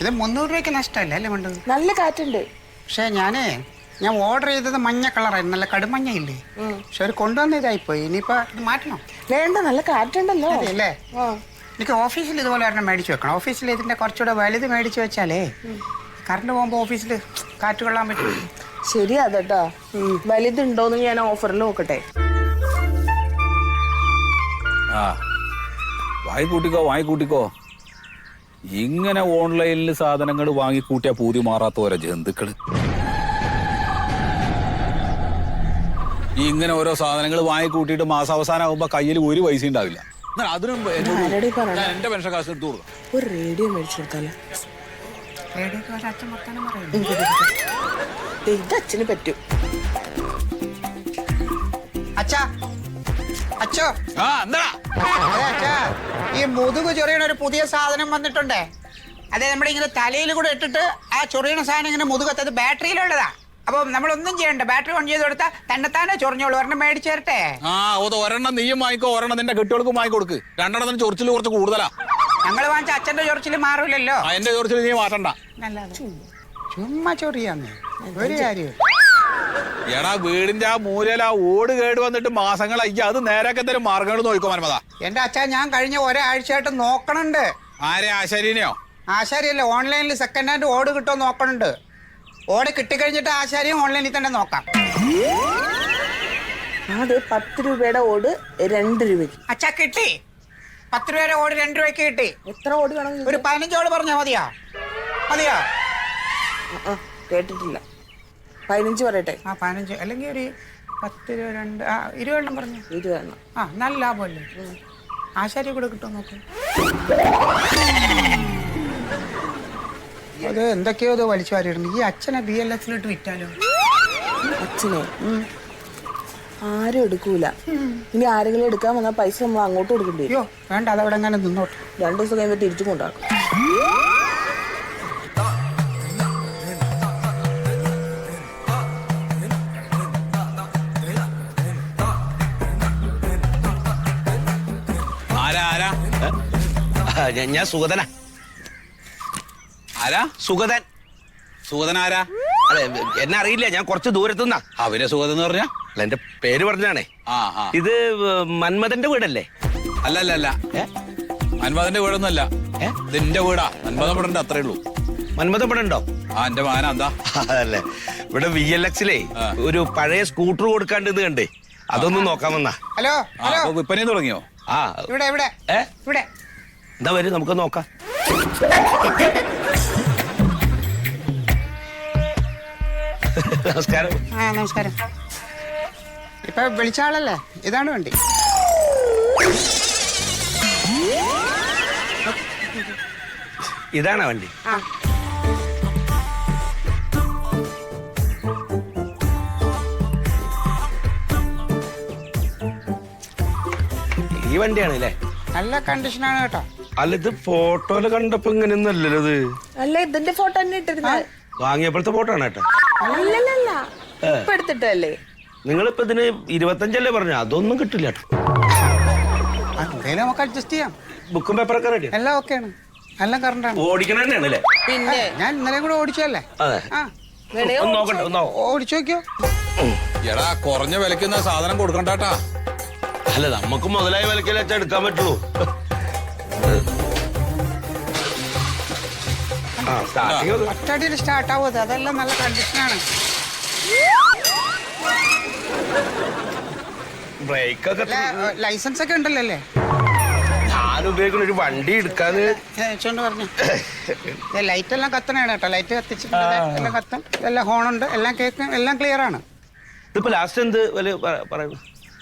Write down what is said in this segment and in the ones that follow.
ഇത് 300 രൂപയ്ക്ക് നഷ്ടമല്ലേ അല്ലേ വേണ്ടത്? നല്ല കാറ്റുണ്ട്. പക്ഷേ ഞാൻ ഓർഡർ ചെയ്തത് മഞ്ഞ കളറായിരുന്നു, നല്ല കടുമഞ്ഞയില്ലേ. പക്ഷെ അവർ കൊണ്ടുവന്ന ഇതായിപ്പോയി. ഇനിയിപ്പോ ഇത് മാറ്റണം. വേണ്ട, നല്ല കാറ്റുണ്ടല്ലോ. അല്ലേ? എനിക്ക് ഓഫീസിൽ ഇതുപോലെ ഒരെണ്ണം മേടിച്ച് വെക്കണം. ഓഫീസിൽ ഇതിന്റെ കുറച്ചുകൂടെ വലുത് മേടിച്ച് വെച്ചാലേ കറണ്ട് പോകുമ്പോൾ ഓഫീസിൽ കാറ്റ് കൊള്ളാൻ പറ്റും. ശരിയാ കേട്ടോ. വലുതുണ്ടോന്ന് ഞാൻ ഓഫറിൽ നോക്കട്ടെ. ആ വാങ്ങിക്കൂട്ടിക്കോ. ഇങ്ങനെ ഓൺലൈനിൽ സാധനങ്ങൾ വാങ്ങിക്കൂട്ടിയാ പൂതി മാറാത്ത ഓരോ ജന്തുക്കള്. ഇങ്ങനെ ഓരോ സാധനങ്ങൾ വാങ്ങിക്കൂട്ടിയിട്ട് മാസാവസാനം ആകുമ്പോ കയ്യിൽ ഒരു പൈസ ഉണ്ടാവില്ല. അതിനും എന്റെ പെൻഷൻ കാശ് എടുത്തു കൊടുക്കാം. ഒരു റേഡിയോ മേടിച്ചു കൊടുത്താലോ? ഇത് അച്ഛന് പറ്റും. അച്ഛോ, എന്താ അച്ഛാ, ഈ മുതുക് ചൊറിയണ ഒരു പുതിയ സാധനം വന്നിട്ടുണ്ടേ. അതെ, നമ്മുടെ ഇങ്ങനെ തലയിൽ കൂടെ ഇട്ടിട്ട് ആ ചൊറിയണ സാധനം ഇങ്ങനെ മുതുകത്തത് ബാറ്ററിയിലുള്ളതാ. അപ്പൊ നമ്മളൊന്നും ചെയ്യണ്ട, ബാറ്ററി ഓൺ ചെയ്ത് കൊടുത്താൽ തന്നെത്താനെ ചൊറിഞ്ഞോളൂ. ഒരെണ്ണം മേടിച്ചു തരട്ടെ? ഒരെണ്ണം നീയും വാങ്ങിക്കോ, ഒരെണ്ണം നിന്റെ കെട്ടികൾക്കും വാങ്ങിക്കൊടുക്ക്. രണ്ടെണ്ണത്തിന് ചൊറിച്ചിൽ കുറച്ച് കൂടുതലാ. ഞങ്ങൾ വാങ്ങിച്ച അച്ഛന്റെ ചൊറിച്ചിൽ മാറൂലല്ലോ. എന്റെ ചൊറിച്ചിൽ നീ മാറ്റണ്ട. ചുമ്മാ ചൊറിയാന്ന് ഒരു കാര്യം. എടാ, വീടിന്റെ ആ മൂലയിൽ ആ ഓട് കേട് വന്നിട്ട് മാസങ്ങളായി. അത് നേരൊക്കെ തരും മാർഗങ്ങൾ നോക്കോ മനമത. എന്റെ അച്ഛാ, ഞാൻ കഴിഞ്ഞ ഒരാഴ്ചയായിട്ട് നോക്കണുണ്ട്. ആരെ? ആശാരിനെയോ? ആശാരിയല്ല, ഓൺലൈനിൽ സെക്കൻഡ് ഹാൻഡ് ഓട് കിട്ടുമോ നോക്കണുണ്ട്. ഓട് കിട്ടിക്കഴിഞ്ഞിട്ട് ആശാരിയും ഓൺലൈനിൽ തന്നെ നോക്കാം. അത് 10 രൂപയുടെ ഓട് 2 രൂപയ്ക്ക്. അച്ഛാ, കിട്ടി. 10 രൂപയുടെ ഓട് 2 രൂപയ്ക്ക് കിട്ടി. എത്ര ഓട് വേണം? ഒരു 15 ഓട് പറഞ്ഞാ മതിയോ? കേട്ടിട്ടില്ല. 15 പറയട്ടെ. 15 അല്ലെങ്കിൽ ഒരു 10 രൂപ 2 20 എണ്ണം പറഞ്ഞു. 20 എണ്ണം. നല്ല ലാഭമല്ലേ? ആശാരി കൂടെ കിട്ടുമോ നോക്കും. അത് എന്തൊക്കെയോ ഇത് വലിച്ചു വാരിയിട്ടുണ്ട്. ഈ അച്ഛനെ BLX-ലിട്ട് വിറ്റാലോ? അച്ഛനെ ആരും എടുക്കൂല. ഇനി ആരെങ്കിലും എടുക്കാൻ വന്നാൽ പൈസ നമ്മൾ അങ്ങോട്ട് കൊടുക്കേണ്ടി വരും. അയ്യോ വേണ്ട, അതവിടെ എങ്ങനെ നിന്നോട്ടെ. 2 ദിവസം കഴിയുമ്പോൾ തിരിച്ചു കൊണ്ടാക്കും. ഞാൻ സുഗതനാ. ആരാ? സുഗതൻ ആരാ? അതെ, എന്നെ അറിയില്ല. ഞാൻ കുറച്ച് ദൂരത്തുനിന്നാ. അവരെ സുഗതൻ എന്ന് പറഞ്ഞ? അല്ല, എന്റെ പേര് പറഞ്ഞാണേ. ഇത് മന്മഥന്റെ വീടല്ലേ? അല്ല, മന്മഥന്റെ വീടൊന്നുമല്ല. ഇത് എന്റെ വീടാ. മന്മഥൻ വീടുണ്ട്, അത്രേ ഉള്ളൂ. മന്മഥൻ ഇവിടെ ഉണ്ടോ? എന്റെ മാന എന്താ? അതല്ലേ, ഇവിടെ VLX-ലേ ഒരു പഴയ സ്കൂട്ടർ കൊടുക്കാണ്ട് ഇത് കണ്ടേ, അതൊന്നും നോക്കാൻ വന്നാ. ഹലോ, വിൽപ്പന തുടങ്ങിയോ? ഇവിടെ എന്താ വരും, നമുക്ക് നോക്കാം. നമസ്കാരം. നമസ്കാരം. ഇപ്പൊ വിളിച്ച ആളല്ലേ? ഇതാണ് വണ്ടി. ഇതാണോ വണ്ടി? ഈ വണ്ടിയാണല്ലേ? നല്ല കണ്ടീഷനാണ് കേട്ടോ. അല്ല, ഇത് ഫോട്ടോയില് കണ്ടപ്പോ ഇങ്ങനെയൊന്നും അല്ലല്ലോ. ഇത് അല്ല, ഇതിന്റെ ഫോട്ടോ തന്നെ ഇട്ടിരുന്നത്. വാങ്ങിയപ്പോഴത്തെ ഫോട്ടോ ആണ് കേട്ടോ. അല്ലല്ല, ഇപ്പൊ എടുത്തിട്ടല്ലേ? നിങ്ങളിപ്പോ ഇതിന് 25 പറഞ്ഞു. അതൊന്നും കിട്ടില്ല കേട്ടോ. എന്തേലും നമുക്ക് അഡ്ജസ്റ്റ് ചെയ്യാം. ബുക്കും പേപ്പറൊക്കെ റെഡി? എല്ലാം ഓക്കെയാണ്. എല്ലാം കറണ്ടാണ്. ഓടിക്കണ തന്നെയാണല്ലേ? പിന്നെ ഞാൻ ഇന്നലെ കൂടെ ഓടിച്ചല്ലേ. അതെ. ഓടിച്ചു നോക്കിയോ? എടാ, കുറഞ്ഞ വിലക്കുന്ന സാധനം കൊടുക്കണ്ടാട്ടാ. അല്ല, നമുക്ക് മുതലായ വിലക്കല്ലേ വെച്ചാൽ എടുക്കാൻ പറ്റുള്ളൂ. ഒറ്റടിയിൽ സ്റ്റാർട്ട് ആവുന്നത്. അതെല്ലാം നല്ല കണ്ടീഷനാണ്. ബ്രേക്കൊക്കെ ലൈസൻസ് ഒക്കെ ഉണ്ടല്ലോ അല്ലേ? ഞാൻ ഉപയോഗിക്കുന്ന ഒരു വണ്ടി എടുക്കാന്ന് പറഞ്ഞു. ലൈറ്റ് എല്ലാം കത്തണാണ് കേട്ടോ. ലൈറ്റ് കത്തിച്ചിട്ടുണ്ട്, എല്ലാം കത്തും, എല്ലാം ഹോണുണ്ട്, എല്ലാം കേൾക്കും, എല്ലാം ക്ലിയർ ആണ്. ഇതിപ്പോ ലാസ്റ്റ് എന്ത് വില പറയുന്നു?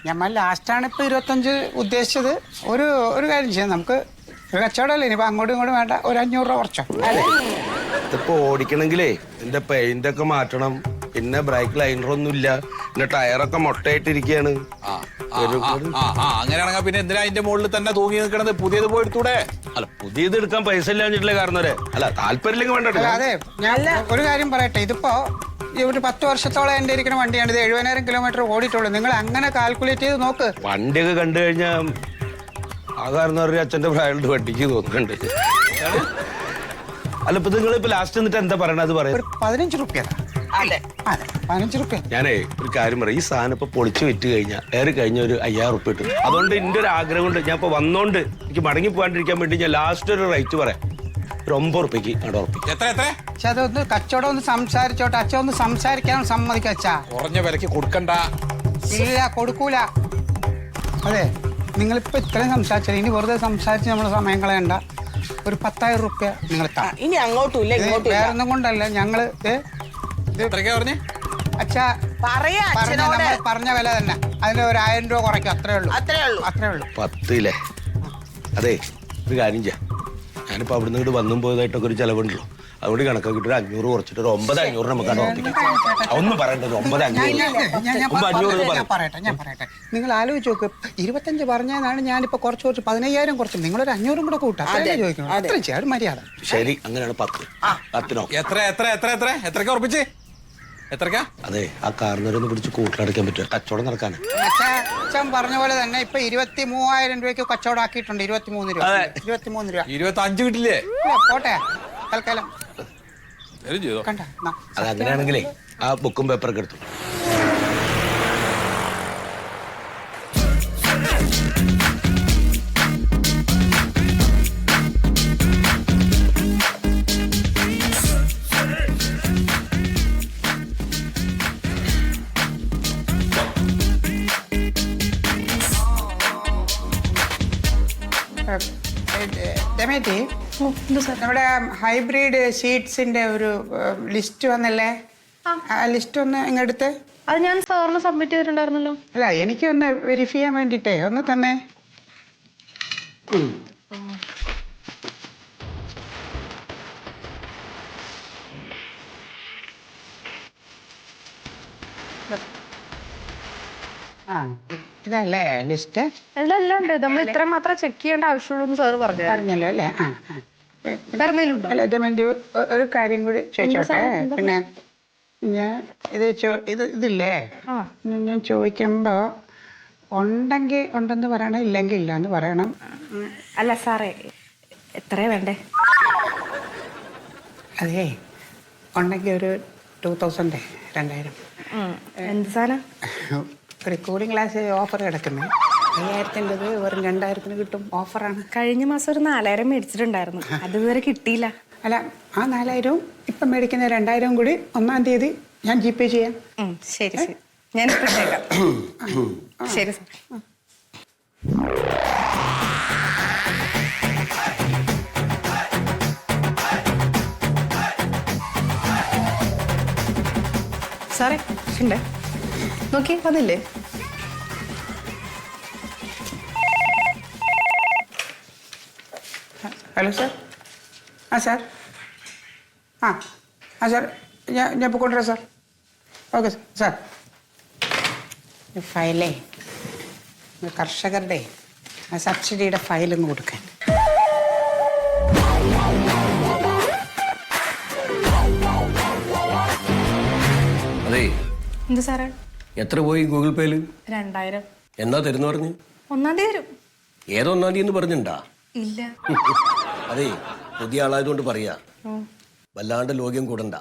നമ്മൾ ലാസ്റ്റാണ് ഇപ്പൊ 25 ഉദ്ദേശിച്ചത്. ഒരു കാര്യം ചെയ്യാം, നമുക്ക് ഒരു കച്ചവടമല്ലേ, ഇനിയിപ്പോ അങ്ങോട്ടും ഇങ്ങോട്ടും വേണ്ട, ഒരു 500 രൂപ കുറച്ചോ. ഇതിപ്പോ ഓടിക്കണെങ്കിലേ ഇതിന്റെ പെയിന്റ് ഒക്കെ മാറ്റണം. പിന്നെ ബ്രേക്ക് ലൈനർ ഒന്നും ഇല്ല. പിന്നെ ടയറൊക്കെ മൊട്ടയായിട്ടിരിക്കുകയാണ്. അങ്ങനെയാണെങ്കിൽ പിന്നെ എന്തിനാ അതിന്റെ മുകളിൽ തന്നെ തൂങ്ങി നിൽക്കണത്? പുതിയത് പോയി എടുത്തൂടെ? അല്ല, പുതിയത് എടുക്കാൻ പൈസ ഇല്ലാഞ്ഞിട്ടില്ലേ കാരണം? അല്ല, താല്പര്യമില്ലെങ്കിൽ വേണ്ട. അതെ, ഞാൻ ഒരു കാര്യം പറയട്ടെ. ഇതിപ്പോ ഒരു 10 വർഷത്തോളം എന്റെ ഇരിക്കുന്ന വണ്ടിയാണ്. ഇത് 70,000 കിലോമീറ്റർ ഓടിയിട്ടുള്ളൂ. നിങ്ങൾ അങ്ങനെ കാൽക്കുലേറ്റ് ചെയ്ത് നോക്ക്. വണ്ടിയൊക്കെ കണ്ടു കഴിഞ്ഞാൽ ആ കാരണം അച്ഛന്റെ പ്രായമുണ്ട് വണ്ടിക്ക് തോന്നുന്നുണ്ട്. അല്ല ഇപ്പൊ നിങ്ങളിപ്പോ ലാസ്റ്റ് എന്നിട്ട് എന്താ പറയണത് പറയാം? ഒരു 15 റുപ്യ. അതെ. അതെ 15 റുപ്യ. ഞാനേ ഒരു കാര്യം പറയാം, ഈ സാധനം ഇപ്പൊ പൊളിച്ച് വിറ്റ് കഴിഞ്ഞാൽ കഴിഞ്ഞ ഒരു 5000 റുപ്യ കിട്ടും. അതുകൊണ്ട് എന്റെ ഒരു ആഗ്രഹം കൊണ്ട് ഞാൻ ഇപ്പൊ വന്നോണ്ട് എനിക്ക് മടങ്ങി പോകാണ്ടിരിക്കാൻ വേണ്ടി ഞാൻ ലാസ്റ്റ് ഒരു റേറ്റ് പറയാം, ഒരു 9 റുപ്യക്ക് അവിടെ ഉറപ്പിക്കും. എത്ര എത്ര? പക്ഷെ അതൊന്ന് കച്ചവടം ഒന്ന് സംസാരിച്ചോട്ടെ. അച്ഛൻ ഒന്ന് സംസാരിക്കാൻ സമ്മതിക്ക അച്ഛാ. കുറഞ്ഞ വിലക്ക് കൊടുക്കണ്ട. ഇല്ല കൊടുക്കൂല. അതെ നിങ്ങളിപ്പോ ഇത്രയും സംസാരിച്ചാൽ ഇനി വെറുതെ സംസാരിച്ച് നമ്മളെ സമയം കളയണ്ട. ഒരു 10,000 റുപ്യ നിങ്ങൾ ഇനി അങ്ങോട്ടും ഇല്ല ഇങ്ങോട്ടും വേറെ ഒന്നും കൊണ്ടല്ല ഞങ്ങള് എത്രയ്ക്കാ പറഞ്ഞേ? അച്ഛാ പറയാ അച്ഛനോട്. പറഞ്ഞ വില തന്നെ, അതിന് ഒരു 1000 രൂപ കുറയ്ക്കും. അത്രേ ഉള്ളൂ. അത്രേ ഉള്ളൂ. 10 അതെ ഒരു കാര്യം ചെയ്യാം, ഞാനിപ്പോ അവിടുന്ന് ഇങ്ങോട്ട് വന്നും പോയതായിട്ടൊക്കെ ഒരു ചെലവുണ്ടല്ലോ, അതുകൊണ്ട് കണക്കാക്കിട്ട് ഒരു 500 കുറച്ചിട്ട് ഒരു 9,500 നമുക്ക് അവിടെ ഉറപ്പിക്കാം. ഒന്നും പറയണ്ട, ഒരു 9,500. ഞാൻ പറയട്ടെ നിങ്ങൾ ആലോചിച്ച് നോക്ക്. 25 പറഞ്ഞതാണ് ഞാനിപ്പോ കുറച്ച് 15,000 കുറച്ചു. നിങ്ങളൊരു 500 കൂടെ കൂട്ടാം. ചോദിക്കണം അത്ര ചെയ്യാം, ഒരു മര്യാദ. ശരി അങ്ങനെയാണ് 10. എത്ര എത്ര എത്ര എത്ര എത്രയ്ക്കാ ഉറപ്പിച്ചേ? എത്രയ്ക്കാ? അതെ ആ കാരണവരൊന്ന് പിടിച്ച് കൂട്ടിലടയ്ക്കാൻ പറ്റുമോ? കച്ചവടം നടക്കാന്. അച്ഛൻ പറഞ്ഞ പോലെ തന്നെ ഇപ്പൊ 23,000 രൂപയ്ക്ക് കച്ചവടം ആക്കിയിട്ടുണ്ട്. 23 രൂപ. 23 രൂപ. 25 കിട്ടില്ലേ? പോട്ടെ തൽക്കാലം ചെയ്തോ. കണ്ട. അത് അങ്ങനെയാണെങ്കിലേ ആ ബുക്കും പേപ്പറൊക്കെ എടുത്തു. രമേശ്, നമ്മുടെ ഹൈബ്രിഡ് സീഡ്സിന്റെ ഒരു ലിസ്റ്റ് വന്നല്ലേ? ആ ലിസ്റ്റ് ഒന്ന് ഇങ്ങെടുത്ത്. അത് ഞാൻ സാറിന് സബ്മിറ്റ് ചെയ്തിട്ടുണ്ടായിരുന്നല്ലോ. അല്ല എനിക്ക് ഒന്ന് വെരിഫൈ ചെയ്യാൻ വേണ്ടിട്ടേ ഒന്ന് തന്നെ. ആ ഇതല്ലേ ലിസ്റ്റ്? എല്ലാം ഉണ്ട്. നമ്മൾ ഇത്രയും മാത്രം ചെക്ക് ചെയ്യേണ്ട ആവശ്യമുള്ളൂ എന്ന് സാർ പറഞ്ഞു. പറഞ്ഞല്ലോ അല്ലേ? പറഞ്ഞിട്ടുണ്ടോ? അല്ല രമേശ്, ഒരു കാര്യം കൂടി ചോദിച്ചോട്ടെ. പിന്നെ ഞാൻ ഇതില്ലേ, ഞാൻ ചോദിക്കുമ്പോ ഉണ്ടെങ്കിൽ ഉണ്ടെന്ന് പറയണം, ഇല്ലെങ്കിൽ ഇല്ല എന്ന് പറയണം. അല്ല സാറേ, എത്രയാ വേണ്ടേ? അതേ ഉണ്ടെങ്കിൽ ഒരു 2000, 2000. എന്ത് സാധനം? ഒരു കൂളിംഗ് ഗ്ലാസ് ഓഫർ കിടക്കുന്നത് 5000-ൻ്റെത് വെറും 2000-ന് കിട്ടും. ഓഫറാണ്. കഴിഞ്ഞ മാസം ഒരു 4000 മേടിച്ചിട്ടുണ്ടായിരുന്നു, അതുവരെ കിട്ടിയില്ല. അല്ല ആ 4000 ഇപ്പം മേടിക്കുന്ന 2000 കൂടി 1-ാം തീയതി ഞാൻ GPay ചെയ്യാം. ശരി ശരി, ഞാൻ ഇപ്പം ഇട്ടേക്കാം. ശരി സാർ. സാറേ ഉണ്ട്, നോക്കി വന്നില്ലേ? Hello sir. സാർ. സാർ ഞാൻ ഇപ്പോൾ കൊണ്ടുവരാം സാർ. Okay sir. ഫയലേ കർഷകരുടെ സബ്സിഡിയുടെ ഫയലൊന്ന് കൊടുക്കാൻ. അതെ എന്ത് സാറേ? എത്ര പോയി ഗൂഗിൾ പേയില്? 2000. എന്നാ തരുന്നു പറഞ്ഞു? 1-ാം തീയതി വരും. ഏതോ 1-ാം തീയതി എന്ന് പറഞ്ഞിട്ടുണ്ടാ? ഇല്ല. അതെ പുതിയ ആളായതുകൊണ്ട് പറയാ, വല്ലാണ്ട് ലോഗ്യം കൂടണ്ട.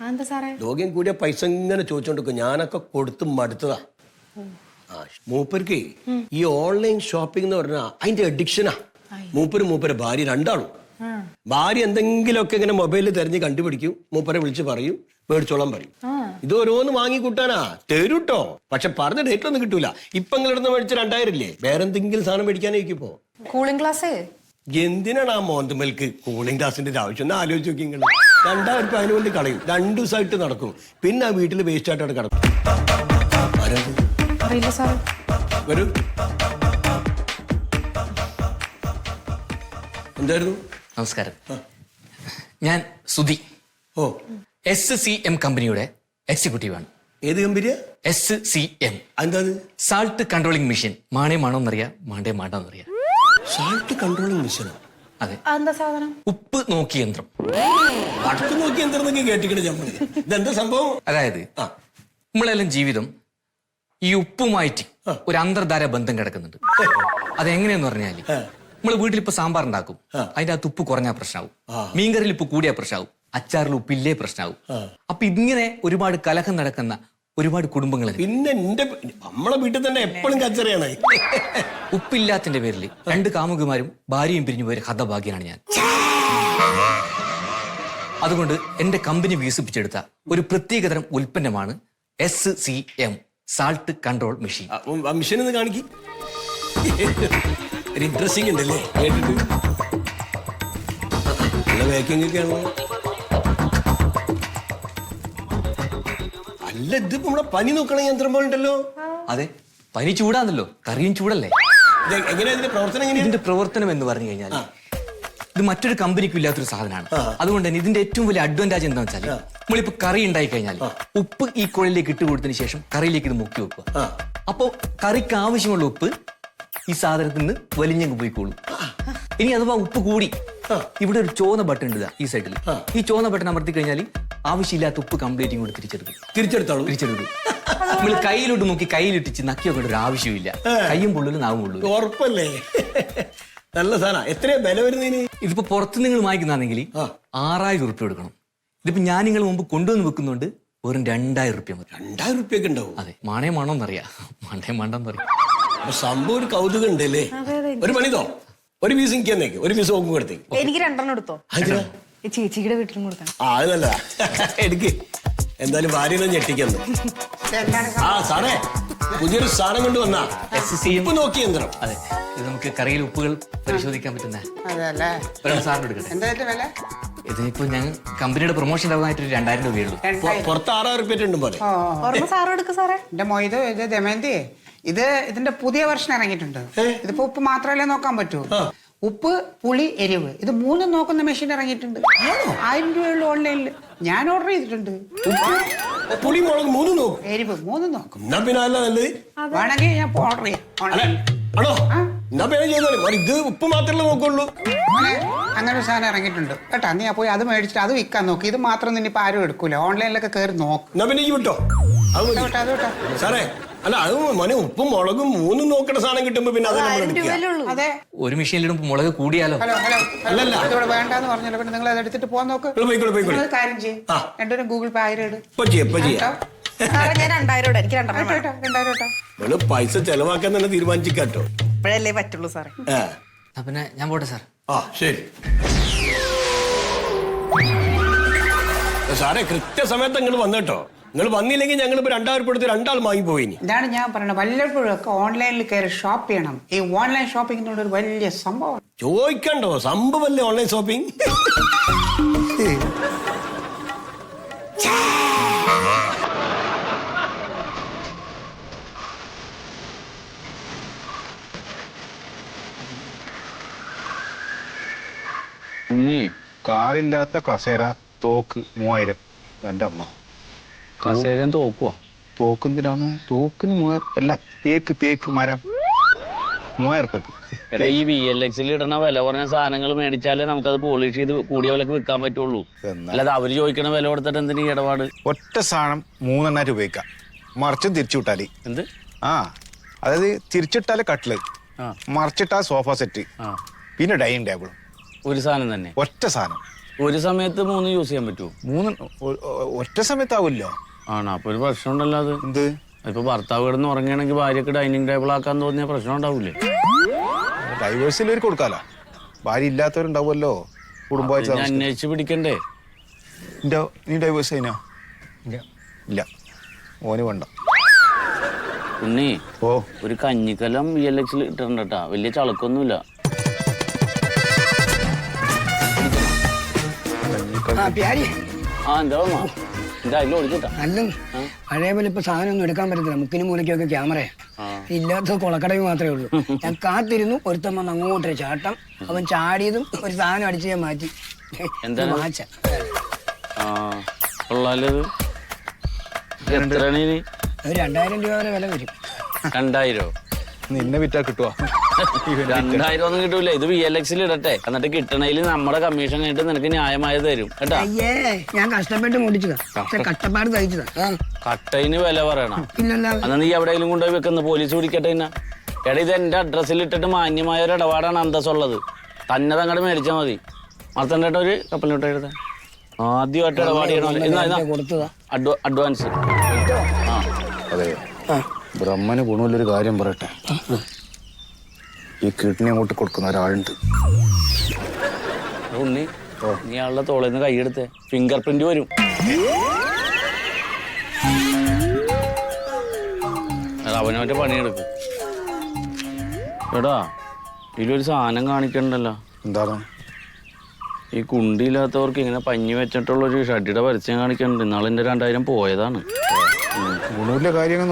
എന്താ സാറേ? ലോഗ്യം കൂടിയ പൈസ ഇങ്ങനെ ചോദിച്ചോണ്ടിരിക്കും, ഞാനൊക്കെ കൊടുത്ത് മടുത്തതാ. മൂപ്പർക്ക് ഈ ഓൺലൈൻ ഷോപ്പിംഗ് എന്ന് പറഞ്ഞാ അതിന്റെ അഡിക്ഷനാ. മൂപ്പര് ഭാര്യ രണ്ടാളും. ഭാര്യ എന്തെങ്കിലുമൊക്കെ ഇങ്ങനെ മൊബൈലിൽ തെരഞ്ഞ് കണ്ടുപിടിക്കും, മൂപ്പരെ വിളിച്ച് പറയും, മേടിച്ചോളാൻ പറയും. ഇത് ഓരോന്ന് വാങ്ങിക്കൂട്ടാനാ തരൂട്ടോ, പക്ഷെ പറഞ്ഞ ഡേറ്റിലൊന്നും കിട്ടൂല. ഇപ്പൊ നിങ്ങളിടുന്ന് മേടിച്ച 2000 ഇല്ലേ, വേറെന്തെങ്കിലും സാധനം മേടിക്കാനായിരിക്കും. കൂളിംഗ് ഗ്ലാസ് എന്തിനാണ് ആ മോന്തമേൽക്ക് കൂളിംഗ് ഗ്ലാസിന്റെ ആവശ്യം ഒന്ന് ആലോചിച്ച് നോക്കി. നിങ്ങൾ 2000 രൂപ അതിനുകൊണ്ട് കളയും, 2 ദിവസമായിട്ട് നടക്കും, പിന്നെ ആ വീട്ടിൽ വേസ്റ്റ് ആയിട്ട് അവിടെ കിടക്കും. അറിയില്ല സാറേ. വരൂ. എന്തായിരുന്നു? നമസ്കാരം, ഞാൻ സുധി. ഓ, SCM കമ്പനിയുടെ എക്സിക്യൂട്ടീവാണ്. ഏത് കമ്പനിയാ? SCM. എന്താ? Salt controlling machine. മാണേ മാണോന്നറിയാം, മാണ്ടേ മാണ്ടാന്നറിയാം. സാൾട്ട് കൺട്രോളിംഗ് മെഷീനോ? അതെ. എന്താ സാധനം? ഉപ്പ് നോക്കി യന്ത്രം. അടുത്ത് നോക്കി എന്തെന്നൊക്കെ കേട്ടിക്കണ നമ്മൾ. ഇതെന്താ സംഭവം? അതായത് നമ്മളെല്ലാം ജീവിതം ഈ ഉപ്പുമായിട്ട് ഒരു അന്തർധാര ബന്ധം കിടക്കുന്നുണ്ട്. അതെങ്ങനെയെന്ന് പറഞ്ഞാല് നമ്മൾ വീട്ടിൽ ഇപ്പൊ സാമ്പാർ ഉണ്ടാക്കും, അതിന്റെ അകത്ത് ഉപ്പ് കുറഞ്ഞാൽ പ്രശ്നമാവും, മീൻകറിയിൽ ഉപ്പ് കൂടിയാൽ പ്രശ്നമാവും, അച്ചാറിൽ ഉപ്പില്ലേ പ്രശ്നമാവും. അപ്പൊ ഇങ്ങനെ ഒരുപാട് കലഹം നടക്കുന്ന ഒരുപാട് കുടുംബങ്ങളുണ്ട്. പിന്നെ നമ്മളെ വീട്ടിൽ തന്നെ എപ്പോഴും കച്ചറയാണ്. ഉപ്പില്ലാത്തിന്റെ പേരിൽ 2 കാമുകിമാരും ഭാര്യയും പിരിഞ്ഞു പോയ ഹതഭാഗ്യനാണ് ഞാൻ. അതുകൊണ്ട് എന്റെ കമ്പനി വികസിപ്പിച്ചെടുത്ത ഒരു പ്രത്യേകതരം ഉൽപ്പന്നമാണ് SCM, salt control machine. Mission ഒന്ന് കാണിക്ക്. ഒരു ഇൻട്രസ്റ്റിംഗ് ഉണ്ടല്ലേ കേട്ടിട്ട്. നല്ല വേക്കിംഗ് ഒക്കെയാണോ? അല്ല, ഇതിപ്പോ നമ്മളെ പനി നോക്കണ യന്ത്രം പോലെ ഉണ്ടല്ലോ. അതെ, പനി ചൂടാന്നല്ലോ, കറിയും ചൂടല്ലേ. എങ്ങനെയാ ഇതിന്റെ പ്രവർത്തനം? എങ്ങനെയാ ഇതിന്റെ പ്രവർത്തനം എന്ന് പറഞ്ഞു കഴിഞ്ഞാൽ ഇത് മറ്റൊരു കമ്പനിക്കും ഇല്ലാത്തൊരു സാധനമാണ്. അതുകൊണ്ട് തന്നെ ഇതിന്റെ ഏറ്റവും വലിയ അഡ്വാൻറ്റേജ് എന്താണെന്ന് വെച്ചാൽ നമ്മളിപ്പോ കറി ഉണ്ടായി കഴിഞ്ഞാൽ ഉപ്പ് ഈ കുഴലിലേക്ക് ഇട്ട് കൊടുത്തതിന് ശേഷം കറിയിലേക്ക് ഇത് മുക്കി വെക്കുക. അപ്പോ കറിക്ക് ആവശ്യമുള്ള ഉപ്പ് ഈ സാധനത്തിൽ നിന്ന് വലിഞ്ഞങ്ങ് പോയിക്കോളും. ഇനി അഥവാ ഉപ്പ് കൂടി, ഇവിടെ ഒരു ചോന്ന ബട്ടൺ ഉണ്ട് ഈ സൈഡിൽ. ഈ ചോന്ന ബട്ടൺ അമർത്തി കഴിഞ്ഞാൽ ആവശ്യമില്ലാത്ത ഉപ്പ് കംപ്ലീറ്റ് ഇങ്ങോട്ട് തിരിച്ചെടുക്കും. നമ്മൾ കയ്യിലോട്ട് നോക്കി കയ്യിലിട്ടിച്ച് നക്കി വെക്കേണ്ട ഒരു ആവശ്യമില്ല. കയ്യും പൊള്ളലും നാവും പൊള്ളലും. ഉറപ്പല്ലേ? നല്ല സാധനം. എത്രയാ വില വരുന്നതിന്? ഇതിപ്പോ പുറത്ത് നിങ്ങൾ വാങ്ങിക്കുന്നതാണെങ്കിൽ 6000 ഉറുപ്പ്യ കൊടുക്കണം. ഇതിപ്പോ ഞാൻ നിങ്ങൾ മുമ്പ് കൊണ്ടുവന്ന് വെക്കുന്നുണ്ട് വെറും 2000 ഉറുപ്പ്യ മതി. 2000 ഉറുപ്പ്യൊക്കെ ഉണ്ടാവും. അതെ, മാണേ മാണോന്നറിയാം, മാണ്ടേ മാണ്ടെന്നറിയാം. സംഭവം ഒരു കൗതുകം ഉണ്ടല്ലേ. ഒരു പണിതോ, ഒരു പീസ് എനിക്ക് തന്നേക്ക്, ഒരു പീസ് ഓക്കും കൊടുത്തേക്ക്. എനിക്ക് 2 എടുത്തോ. ചേച്ചിയുടെ വീട്ടിലും കൊടുക്കണം. അത് നല്ലതാ. എടുക്ക്. എന്തായാലും ഭാര്യനെ ഞെട്ടിക്കുന്നു. സാറേ, പുതിയൊരു സാധനം കൊണ്ട് വന്നാ ഉപ്പ് നോക്കി യന്ത്രം. അതെ, ഇത് നമുക്ക് കറിയിൽ ഉപ്പുകൾ പരിശോധിക്കാൻ പറ്റുന്ന അതല്ലേ സാറിന് എടുക്കട്ടെ. എന്താ വില? ഇതിപ്പോ ഞാൻ കമ്പനിയുടെ പ്രൊമോഷൻ ആവാനായിട്ട് 2000 രൂപയുള്ളൂ. പുറത്ത് 6000 ഉറുപ്പ്യ ഉണ്ട് പോലെ. സാറ് എടുക്ക് സാറേ. എന്റെ മൊയ്ത് ഇത് ദമയന്തി, ഇതിന്റെ പുതിയ വെർഷൻ ഇറങ്ങിയിട്ടുണ്ട്. ഇതിപ്പോ ഉപ്പ് മാത്രമല്ലേ നോക്കാൻ പറ്റൂ. ഉപ്പ്, പുളി, എരിവ്, ഇത് 3 നോക്കുന്ന മെഷീൻ ഇറങ്ങിയിട്ടുണ്ട്. 1000 രൂപയുള്ള ഓൺലൈനിൽ ഞാൻ ഓർഡർ ചെയ്തിട്ടുണ്ട്. പുളി, മുളക് 3 നോക്കും, എരിവ് 3 നോക്കും. എന്നാ പിന്നെ അല്ല നല്ലത്. വേണമെങ്കിൽ ഞാൻ ഓർഡർ ചെയ്യാം ഓൺലൈനിൽ. ആണോ? എന്നാ പിന്നെ ചെയ്തോളൂ. ഇത് ഉപ്പ് മാത്രമല്ലേ നോക്കുള്ളൂ. അങ്ങനെ ഒരു സാധനം ഇറങ്ങിയിട്ടുണ്ട് കേട്ടാ. നീ പോയി അത് മേടിച്ചിട്ട് അത് വിൽക്കാൻ നോക്കി. ഇത് മാത്രം നിന്നിപ്പോ ആരും എടുക്കൂല. ഓൺലൈനിലൊക്കെ കയറി നോക്കും. എന്നാ പിന്നെ ഈ വിട്ടോ. അത് സാറേ, അല്ല അത് മോനെ ഉപ്പും മുളകും 3 നോക്കണ സാധനം കിട്ടുമ്പോ പിന്നെ അത് നമ്മൾ എടുക്കുക. അതെ, ഒരു മെഷീനിലിടുമ്പോ മുളക് കൂടിയാലോ? ഹലോ ഹലോ, അല്ലല്ല, ഇതിവിടെ വേണ്ടാന്ന് പറഞ്ഞല്ലോ. പിന്നെ നിങ്ങൾ അത് എടുത്തിട്ട് പോകാൻ നോക്ക്. നിങ്ങൾ കാര്യം ചെയ്യും, രണ്ടുപേരും ഗൂഗിൾ പേ 1000 ഇട്. സാറേ, ഞാൻ 2000 ഇടാം. എനിക്ക് 2 കേട്ടോ, 2000 കേട്ടോ. പൈസ ചെലവാക്കാൻ തന്നെ തീരുമാനിച്ചിട്ടോ. ഇപ്പോഴല്ലേ പറ്റുള്ളൂ സാറേ. പിന്നെ ഞാൻ പോട്ടെ സാർ. ശരി സാറേ, കൃത്യസമയത്ത് നിങ്ങൾ വന്നിട്ടോ. നിങ്ങൾ വന്നില്ലെങ്കിൽ ഞങ്ങൾ ഇപ്പൊ 2000 കൊടുത്ത് 2 ആൾ വാങ്ങിപ്പോയി. ഇതാണ് ഞാൻ പറയുന്നത്, വല്ലപ്പോഴും ഒക്കെ ഓൺലൈനിൽ കയറി ഷോപ്പ് ചെയ്യണം. ഈ ഓൺലൈൻ ഷോപ്പിംഗ് ഒരു വലിയ സംഭവം. ചോദിക്കണ്ടോ, സംഭവല്ലേ ഓൺലൈൻ ഷോപ്പിംഗ്. കാലില്ലാത്ത കസേര, തോക്ക് 3000. എന്റെ അമ്മ, കസേരയും തോക്കുവോ? തോക്കെന്തിനാണ്? തോക്കിന് 3000 അല്ല, തേക്ക് മരം 3000 ഉറുപ്പ്യക്ക്. ഈ VLX-ൽ ഇടണ വില കുറഞ്ഞ സാധനങ്ങൾ മേടിച്ചാലേ നമുക്കത് പോളിഷ് ചെയ്ത് കൂടിയ വിലക്ക് വിൽക്കാൻ പറ്റുള്ളൂ. അല്ലാതെ അവര് ചോദിക്കണ വില കൊടുത്തിട്ട് എന്തിനു ഈ ഇടപാട്? ഒറ്റ സാധനം 3 എണ്ണായിട്ട് ഉപയോഗിക്കാം. മറിച്ചും തിരിച്ചു വിട്ടാല്. എന്ത്? അതായത് തിരിച്ചിട്ടാല് കട്ടില്, മറിച്ചിട്ടാ സോഫ സെറ്റ്, പിന്നെ ഡൈനിങ് ടേബിളും. ഒരു സാധനം തന്നെ, ഒറ്റ സാധനം. ഒരു സമയത്ത് 3 യൂസ് ചെയ്യാൻ പറ്റുമോ? 3 ഒറ്റ സമയത്താവില്ലോ. ആണോ? അപ്പൊ ഒരു പ്രശ്നം ഉണ്ടല്ലോ. അത് എന്ത്? ഇപ്പൊ ഭർത്താവ് കിടന്ന് ഉറങ്ങുകയാണെങ്കിൽ ഭാര്യക്ക് ഡൈനിങ് ടേബിൾ ആക്കാൻ തോന്നിയ പ്രശ്നം ഉണ്ടാവൂലേ? ഡൈവേഴ്സിൽ കൊടുക്കാലോ. ഭാര്യ ഇല്ലാത്തവരുണ്ടാവുമല്ലോ, കുടുംബമായിട്ട്. അന്വേഷിച്ച് പിടിക്കണ്ടേ? നീ ഡൈവേഴ്സ് കഴിഞ്ഞോ? ഇല്ല, ഓന് വേണ്ട. ഉണ്ണി, ഒരു കഞ്ഞിക്കലം VLX-ൽ ഇട്ടിട്ടുണ്ടാ. വലിയ ചളക്കൊന്നുമില്ല. എന്താ അതിൽ ഓടിച്ചിട്ടാ? അല്ല, പഴയ പോലെ ഇപ്പൊ സാധനം ഒന്നും എടുക്കാൻ പറ്റത്തില്ല. മുക്കിനും മൂലയ്ക്കൊക്കെ ക്യാമറയാ. ഇല്ലാത്ത കൊളക്കടവ് മാത്രമേ ഉള്ളൂ. ഞാൻ കാത്തിരുന്നു, ഒരുത്തൻ വന്ന് അങ്ങോട്ടൊരു ചാട്ടം. അവൻ ചാടിയതും ഒരു സാധനം അടിച്ച് ഞാൻ മാറ്റി. എന്താ മാച്ച കൊള്ളാലത്. എത്രയാണ്? 2000 രൂപ വരെ വില വരും. 2000? നിന്നെ വിറ്റാ കിട്ടുവാ? 2000 ഒന്നും കിട്ടൂല. ഇത് VLX-ൽ ഇടട്ടെ, എന്നിട്ട് കിട്ടണേല് നമ്മുടെ കമ്മീഷൻ ആയിട്ട് നിനക്ക് ന്യായമായത് തരും കേട്ടാ. അയ്യേ, ഞാൻ കഷ്ടപ്പെട്ട് മുടിച്ചതാ. കഷ്ടപ്പാട് സഹിച്ചതാ. കട്ടയിന് വില പറയണം. പിന്നല്ല, എന്നാ നീ എവിടെയെങ്കിലും കൊണ്ടുപോയി വെക്കുന്ന പോലീസ് പിടിക്കട്ടെ. എടാ ഇത് എന്റെ അഡ്രസ്സിൽ ഇട്ടിട്ട് മാന്യമായ ഒരു ഇടപാടാണ് അന്തസ്സുള്ളത്. തന്നെ അങ്ങോട്ട് മേടിച്ചാൽ മതി. മർത്തൻ്റെ ഒരു കപ്പലിലോട്ട് എഴുതാൻ ആദ്യമായിട്ട് ഇടപാട് ചെയ്യണമല്ലോ. അഡ്വാൻസ്. അതെ, ബ്രഹ്മന് ഗുണമുള്ളൊരു കാര്യം പറയട്ടെ. ഈ കിഡ്നി അങ്ങോട്ട് കൊടുക്കുന്ന ഒരാളുണ്ട്. ഉണ്ണി, നീ ആളുടെ തോളിൽ നിന്ന് കൈയെടുത്തേ, ഫിംഗർ പ്രിന്റ് വരും. അവനവന്റെ പണിയെടുക്കും. എടാ ഇതിലൊരു സാധനം കാണിക്കണ്ടല്ലോ. എന്താണ്? ഈ കുണ്ടിയില്ലാത്തവർക്ക് ഇങ്ങനെ പഞ്ഞി വെച്ചിട്ടുള്ള ഒരു ഷഡിയുടെ പരസ്യം കാണിക്കണ്ട്. ഇന്നാളെന്റെ 2000 പോയതാണ്. ഗുണമില്ല കാര്യങ്ങൾ